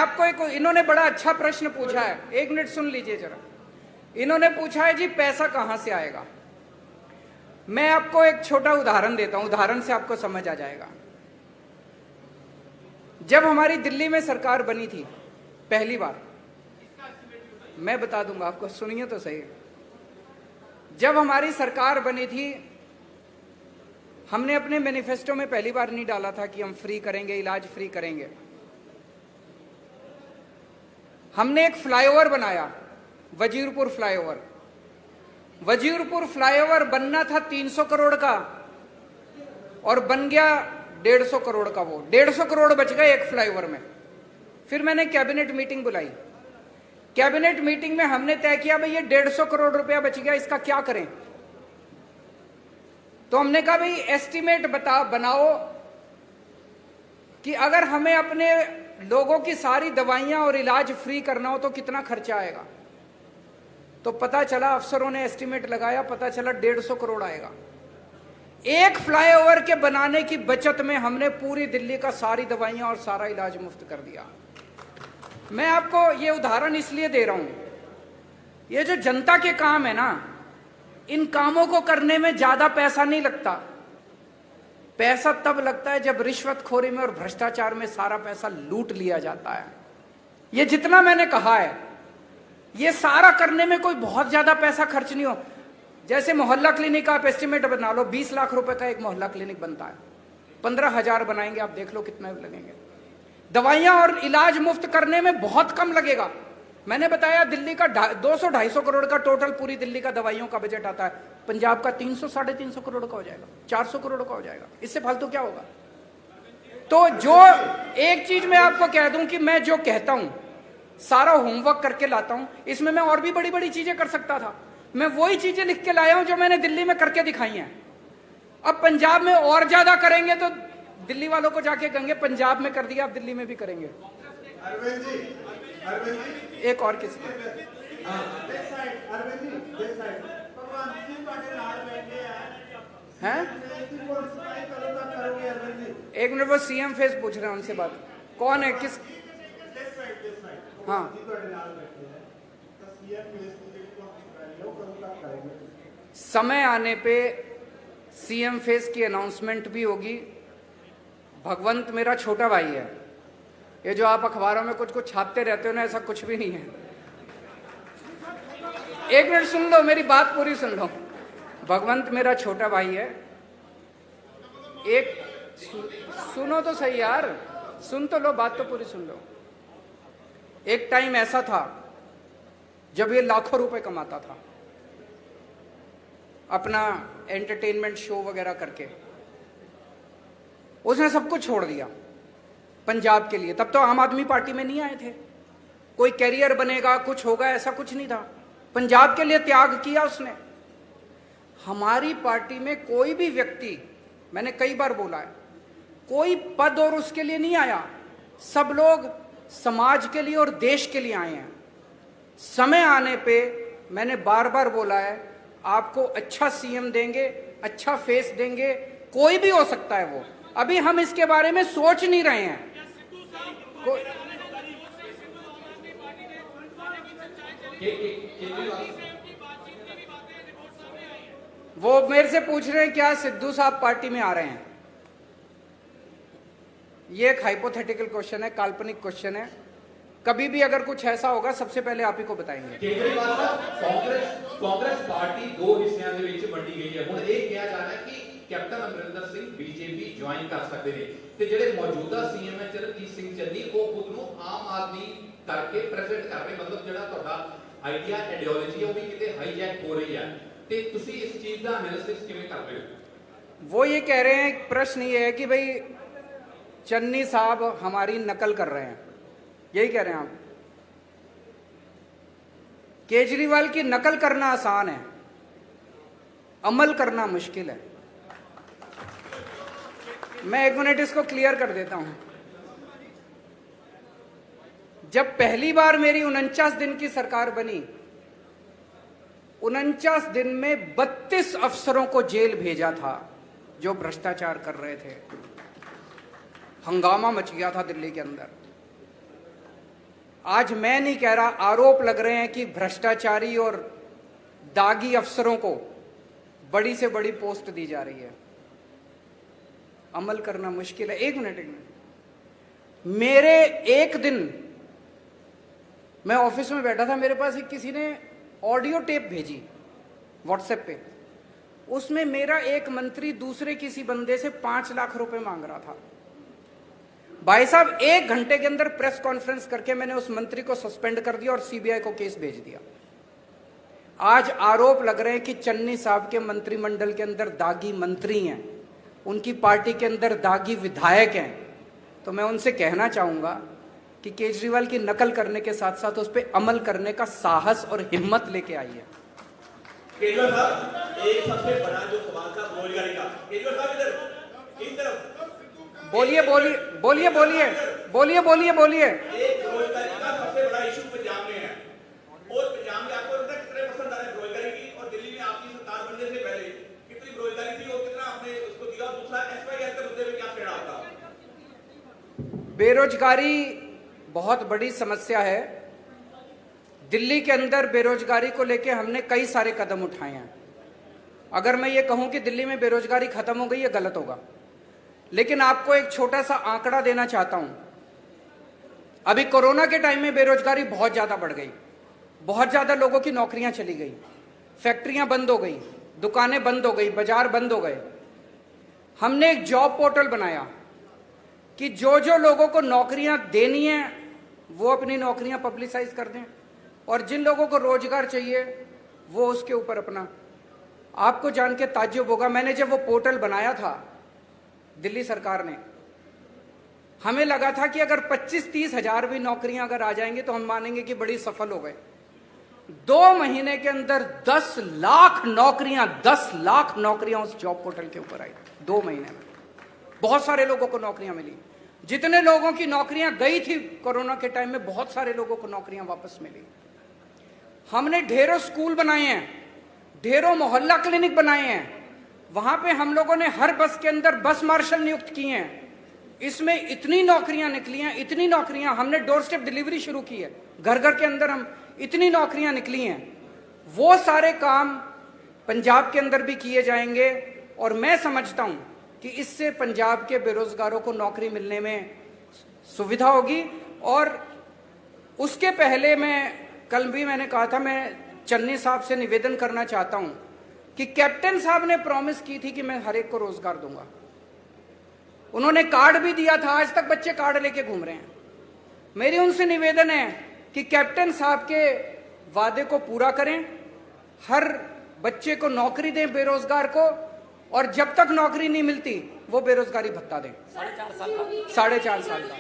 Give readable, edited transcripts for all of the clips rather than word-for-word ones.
आपको इन्होंने बड़ा अच्छा प्रश्न पूछा है, 1 मिनट सुन लीजिए जरा। इन्होंने पूछा है जी पैसा कहां से आएगा। मैं आपको एक छोटा उदाहरण देता हूं, उदाहरण से आपको समझ आ जाएगा। जब हमारी दिल्ली में सरकार बनी थी पहली बार, मैं बता दूंगा आपको, सुनिए तो सही। जब हमारी सरकार बनी थी, हमने अपने मैनिफेस्टो में पहली बार नहीं डाला था कि हम फ्री करेंगे, इलाज फ्री करेंगे। हमने एक फ्लाईओवर बनाया, वजीरपुर फ्लाईओवर। वजीरपुर फ्लाईओवर बनना था 300 करोड़ का और बन गया 150 करोड़ का। वो 150 करोड़ बच गए एक फ्लाईओवर में। फिर मैंने कैबिनेट मीटिंग बुलाई। कैबिनेट मीटिंग में हमने तय किया भाई ये 150 करोड़ रुपया बच गया, इसका क्या करें। तो हमने कहा भाई एस्टीमेट बनाओ कि अगर हमें अपने लोगों की सारी दवाइयां और इलाज फ्री करना हो तो कितना खर्चा आएगा। तो पता चला, अफसरों ने एस्टीमेट लगाया, पता चला 150 करोड़ आएगा। एक फ्लाईओवर के बनाने की बचत में हमने पूरी दिल्ली का सारी दवाइयां और सारा इलाज मुफ्त कर दिया। मैं आपको ये उदाहरण इसलिए दे रहा हूं, ये जो जनता के काम है ना, इन कामों को करने में ज्यादा पैसा नहीं लगता। पैसा तब लगता है जब रिश्वतखोरी में और भ्रष्टाचार में सारा पैसा लूट लिया जाता है। ये जितना मैंने कहा है, ये सारा करने में कोई बहुत ज्यादा पैसा खर्च नहीं हो। जैसे मोहल्ला क्लिनिक आप एस्टिमेट बना लो, 20 लाख रुपए का एक मोहल्ला क्लिनिक बनता है, 15,000 बनाएंगे, आप देख लो कितना लगेंगे। दवाइयां और इलाज मुफ्त करने में बहुत कम लगेगा। मैंने बताया दिल्ली का 200-250 करोड़ का टोटल पूरी दिल्ली का दवाइयों का बजट आता है, पंजाब का 300-350 करोड़ का हो जाएगा, 400 करोड़ का हो जाएगा। इससे फालतू क्या होगा। तो जो एक चीज मैं आपको कह दूं कि मैं जो कहता हूं सारा होमवर्क करके लाता हूं, इसमें मैं और भी बड़ी बड़ी चीजें कर सकता था। मैं वही चीजें लिख के लाया हूं जो मैंने दिल्ली में करके दिखाई हैं। अब पंजाब में और ज्यादा करेंगे तो दिल्ली वालों को जाके कहेंगे पंजाब में कर दिया, अब दिल्ली में भी करेंगे। अरविंद जी, एक और किसी हैं? एक मिनट, वो सीएम फेस पूछ रहे हैं, उनसे बात। कौन है, किस? हाँ, समय आने पे सीएम फेस की अनाउंसमेंट भी होगी। भगवंत मेरा छोटा भाई है। ये जो आप अखबारों में कुछ कुछ छापते रहते हो ना, ऐसा कुछ भी नहीं है। एक मिनट सुन लो, मेरी बात पूरी सुन लो। भगवंत मेरा छोटा भाई है। एक सुनो तो सही यार, सुन तो लो, बात तो पूरी सुन लो। एक टाइम ऐसा था जब ये लाखों रुपए कमाता था अपना एंटरटेनमेंट शो वगैरह करके। उसने सब कुछ छोड़ दिया पंजाब के लिए। तब तो आम आदमी पार्टी में नहीं आए थे, कोई कैरियर बनेगा, कुछ होगा, ऐसा कुछ नहीं था। पंजाब के लिए त्याग किया उसने। हमारी पार्टी में कोई भी व्यक्ति, मैंने कई बार बोला है, कोई पद और उसके लिए नहीं आया। सब लोग समाज के लिए और देश के लिए आए हैं। समय आने पे मैंने बार बार बोला है, आपको अच्छा सीएम देंगे, अच्छा फेस देंगे, कोई भी हो सकता है वो। अभी हम इसके बारे में सोच नहीं रहे हैं। वो मेरे से पूछ रहे हैं क्या सिद्धू साहब पार्टी में आ रहे हैं। ये एक हाइपोथेटिकल क्वेश्चन है, काल्पनिक क्वेश्चन है। कभी भी अगर कुछ ऐसा होगा सबसे पहले आप ही को बताएंगे। केजरीवाल साहब, कांग्रेस पार्टी दो हिस्सों ਦੇ ਵਿੱਚ ਵੰਡੀ ਗਈ ਹੈ। ਹੁਣ ਇਹ ਕਿਹਾ ਜਾ ਰਿਹਾ ਹੈ ਕਿ captain Amarinder Singh BJP join ਕਰ ਸਕਦੇ ਨੇ ਤੇ ਜਿਹੜੇ ਮੌਜੂਦਾ ਸੀਐਮ ਹੈ ਚਰਨਜੀਤ ਸਿੰਘ ਚੰਨੀ ਉਹ ਖੁਦ ਨੂੰ ਆਮ ਆਦਮੀ ਕਰਕੇ ਪ੍ਰੈਜ਼ੈਂਟ ਕਰ ਰਹੇ। ਮਤਲਬ ਜਿਹੜਾ ਤੁਹਾਡਾ ਆਈਡੀਆ ਆਈਡੀਓਲੋਜੀ ਹੈ ਉਹ ਵੀ ਕਿਤੇ ਹਾਈਜੈਕ ਹੋ ਰਹੀ ਹੈ ਤੇ ਤੁਸੀਂ ਇਸ ਚੀਜ਼ ਦਾ ਐਨਾਲਿਸਿਸ ਕਿਵੇਂ ਕਰਦੇ ਹੋ? वो ये कह रहे हैं, प्रश्न ये है कि भाई चन्नी साहब हमारी नकल कर रहे हैं, यही कह रहे हैं आप? केजरीवाल की नकल करना आसान है, अमल करना मुश्किल है। मैं 1 मिनट इसको क्लियर कर देता हूं। जब पहली बार मेरी 49 दिन की सरकार बनी, 49 दिन में 32 अफसरों को जेल भेजा था जो भ्रष्टाचार कर रहे थे। हंगामा मच गया था दिल्ली के अंदर। आज मैं नहीं कह रहा, आरोप लग रहे हैं कि भ्रष्टाचारी और दागी अफसरों को बड़ी से बड़ी पोस्ट दी जा रही है। अमल करना मुश्किल है। एक मिनट, मेरे एक दिन मैं ऑफिस में बैठा था, मेरे पास किसी ने ऑडियो टेप भेजी व्हाट्सएप पे। उसमें मेरा एक मंत्री दूसरे किसी बंदे से 5 लाख रुपए मांग रहा था। भाई साहब, 1 घंटे के अंदर प्रेस कॉन्फ्रेंस करके मैंने उस मंत्री को सस्पेंड कर दिया और सीबीआई को केस भेज दिया। आज आरोप लग रहे हैं कि चन्नी साहब के मंत्रिमंडल के अंदर दागी मंत्री हैं, उनकी पार्टी के अंदर दागी विधायक हैं। तो मैं उनसे कहना चाहूंगा कि केजरीवाल की नकल करने के साथ साथ उस पर अमल करने का साहस और हिम्मत लेके आइए। केजरीवाल साहब, एक सबसे बड़ा जो सवाल था बेरोजगारी का, केजरीवाल साहब इधर इस तरफ बोलिए बोलिए बोलिए बोलिए बोलिए बोलिए बोलिए। एक बेरोजगारी का सबसे बड़ा इशू पंजाब में है, और पंजाब में आपको लगता है कितने परसेंट आ रहे हैं बेरोजगारी की, और दिल्ली में आपकी सरकार बनने से पहले कितनी बेरोजगारी थी और कितना आपने उसको दिया? दूसरा एसवाईआर के मुद्दे में क्या कहना आपका? बेरोजगारी बहुत बड़ी समस्या है। दिल्ली के अंदर बेरोजगारी को लेकर हमने कई सारे कदम उठाए हैं। अगर मैं ये कहूं कि दिल्ली में बेरोजगारी खत्म हो गई, ये गलत होगा। लेकिन आपको एक छोटा सा आंकड़ा देना चाहता हूं। अभी कोरोना के टाइम में बेरोजगारी बहुत ज्यादा बढ़ गई, बहुत ज्यादा लोगों की नौकरियां चली गई, फैक्ट्रियां बंद हो गई, दुकानें बंद हो गई, बाजार बंद हो गए। हमने एक जॉब पोर्टल बनाया कि जो जो लोगों को नौकरियां देनी है वो अपनी नौकरियां पब्लिसाइज कर दें, और जिन लोगों को रोजगार चाहिए वो उसके ऊपर अपना। आपको जान के ताज्जुब होगा, मैंने जब वो पोर्टल बनाया था दिल्ली सरकार ने, हमें लगा था कि अगर 25-30 हजार भी नौकरियां अगर आ जाएंगी तो हम मानेंगे कि बड़ी सफल हो गए। 2 महीने के अंदर 10 लाख नौकरियां उस जॉब पोर्टल के ऊपर आई। 2 महीने में बहुत सारे लोगों को नौकरियां मिली। जितने लोगों की नौकरियां गई थी कोरोना के टाइम में, बहुत सारे लोगों को नौकरियां वापस मिली। हमने ढेरों स्कूल बनाए हैं, ढेरों मोहल्ला क्लिनिक बनाए हैं। वहां पे हम लोगों ने हर बस के अंदर बस मार्शल नियुक्त किए हैं। इसमें इतनी नौकरियां निकली हैं, इतनी नौकरियां। हमने डोर स्टेप डिलीवरी शुरू की है, घर घर के अंदर हम इतनी नौकरियां निकली हैं। वो सारे काम पंजाब के अंदर भी किए जाएंगे, और मैं समझता हूं कि इससे पंजाब के बेरोजगारों को नौकरी मिलने में सुविधा होगी। और उसके पहले कल भी मैंने कहा था, मैं चन्नी साहब से निवेदन करना चाहता हूं कि कैप्टन साहब ने प्रॉमिस की थी कि मैं हर एक को रोजगार दूंगा। उन्होंने कार्ड भी दिया था, आज तक बच्चे कार्ड लेके घूम रहे हैं। मेरी उनसे निवेदन है कि कैप्टन साहब के वादे को पूरा करें, हर बच्चे को नौकरी दें बेरोजगार को, और जब तक नौकरी नहीं मिलती वो बेरोजगारी भत्ता दें। 4.5 साल का।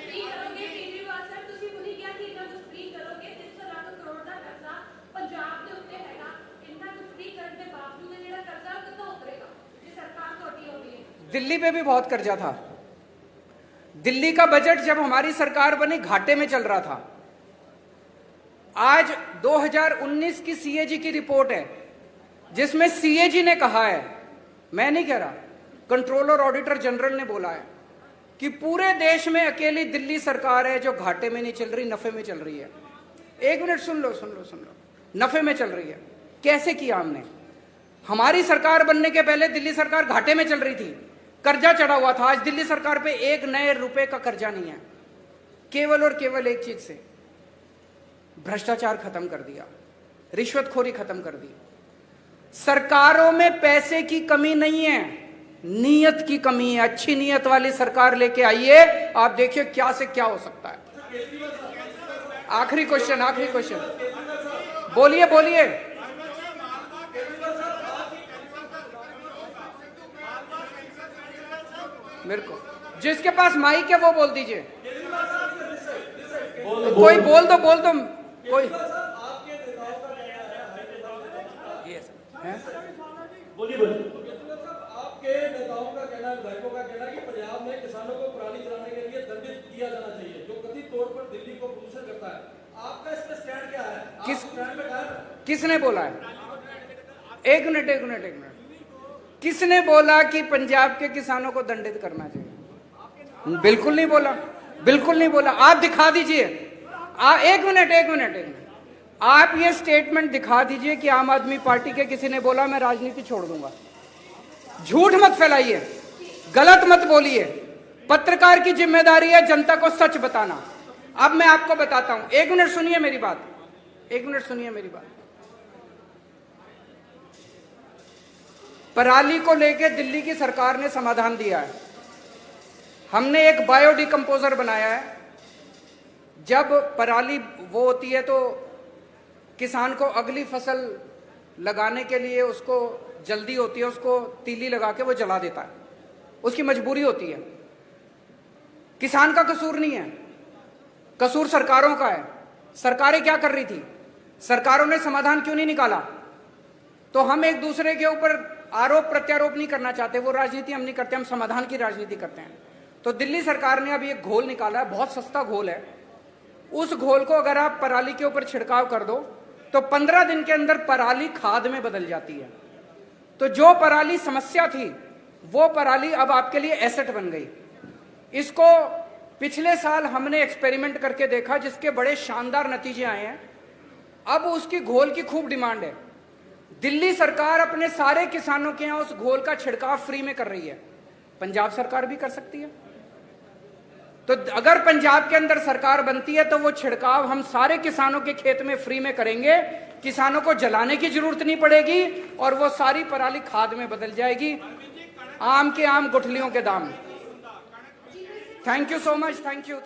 दिल्ली पे भी बहुत कर्जा था। दिल्ली का बजट जब हमारी सरकार बनी घाटे में चल रहा था। आज 2019 की सीएजी की रिपोर्ट है, जिसमें सीएजी ने कहा है, मैं नहीं कह रहा, कंट्रोलर ऑडिटर जनरल ने बोला है कि पूरे देश में अकेली दिल्ली सरकार है जो घाटे में नहीं चल रही, नफे में चल रही है। 1 मिनट सुन लो, नफे में चल रही है। कैसे किया हमने? हमारी सरकार बनने के पहले दिल्ली सरकार घाटे में चल रही थी, कर्जा चढ़ा हुआ था। आज दिल्ली सरकार पे 1 नए रुपए का कर्जा नहीं है। केवल और केवल एक चीज से, भ्रष्टाचार खत्म कर दिया, रिश्वतखोरी खत्म कर दी। सरकारों में पैसे की कमी नहीं है, नीयत की कमी है। अच्छी नीयत वाली सरकार लेके आइए, आप देखिए क्या से क्या हो सकता है। आखिरी क्वेश्चन, बोलिए बोलिए। मेरे को जिसके पास माइक है वो बोल दीजिए। कोई बोल दो कोई। बोलिए। आपके नेताओं का कहना, विधायकों का कहना कि पंजाब में किसानों को पराली जलाने के लिए दंडित किया जाना चाहिए, जो कथित तौर पर दिल्ली को प्रदूषण करता है। आपका इस पर स्टैंड क्या है? किसने बोला है? एक मिनट। किसने बोला कि पंजाब के किसानों को दंडित करना चाहिए? बिल्कुल नहीं बोला। आप दिखा दीजिए, एक मिनट आप ये स्टेटमेंट दिखा दीजिए कि आम आदमी पार्टी के किसी ने बोला मैं राजनीति छोड़ दूंगा। झूठ मत फैलाइए, गलत मत बोलिए। पत्रकार की जिम्मेदारी है जनता को सच बताना। अब मैं आपको बताता हूं, एक मिनट सुनिए मेरी बात। पराली को लेकर दिल्ली की सरकार ने समाधान दिया है। हमने एक बायोडिकम्पोजर बनाया है। जब पराली वो होती है तो किसान को अगली फसल लगाने के लिए उसको जल्दी होती है, उसको तीली लगा के वो जला देता है, उसकी मजबूरी होती है। किसान का कसूर नहीं है, कसूर सरकारों का है। सरकारें क्या कर रही थी? सरकारों ने समाधान क्यों नहीं निकाला? तो हम एक दूसरे के ऊपर आरोप प्रत्यारोप नहीं करना चाहते, वो राजनीति हम नहीं करते, हम समाधान की राजनीति करते हैं। तो दिल्ली सरकार ने अभी एक घोल निकाला है, बहुत सस्ता घोल है। उस घोल को अगर आप पराली के ऊपर छिड़काव कर दो तो 15 दिन के अंदर पराली खाद में बदल जाती है। तो जो पराली समस्या थी वो पराली अब आपके लिए एसेट बन गई। इसको पिछले साल हमने एक्सपेरिमेंट करके देखा, जिसके बड़े शानदार नतीजे आए हैं। अब उसकी घोल की खूब डिमांड है। दिल्ली सरकार अपने सारे किसानों के यहां उस घोल का छिड़काव फ्री में कर रही है। पंजाब सरकार भी कर सकती है। तो अगर पंजाब के अंदर सरकार बनती है तो वो छिड़काव हम सारे किसानों के खेत में फ्री में करेंगे। किसानों को जलाने की जरूरत नहीं पड़ेगी और वो सारी पराली खाद में बदल जाएगी। आम के आम गुठलियों के दाम। Thank you so much. Thank you.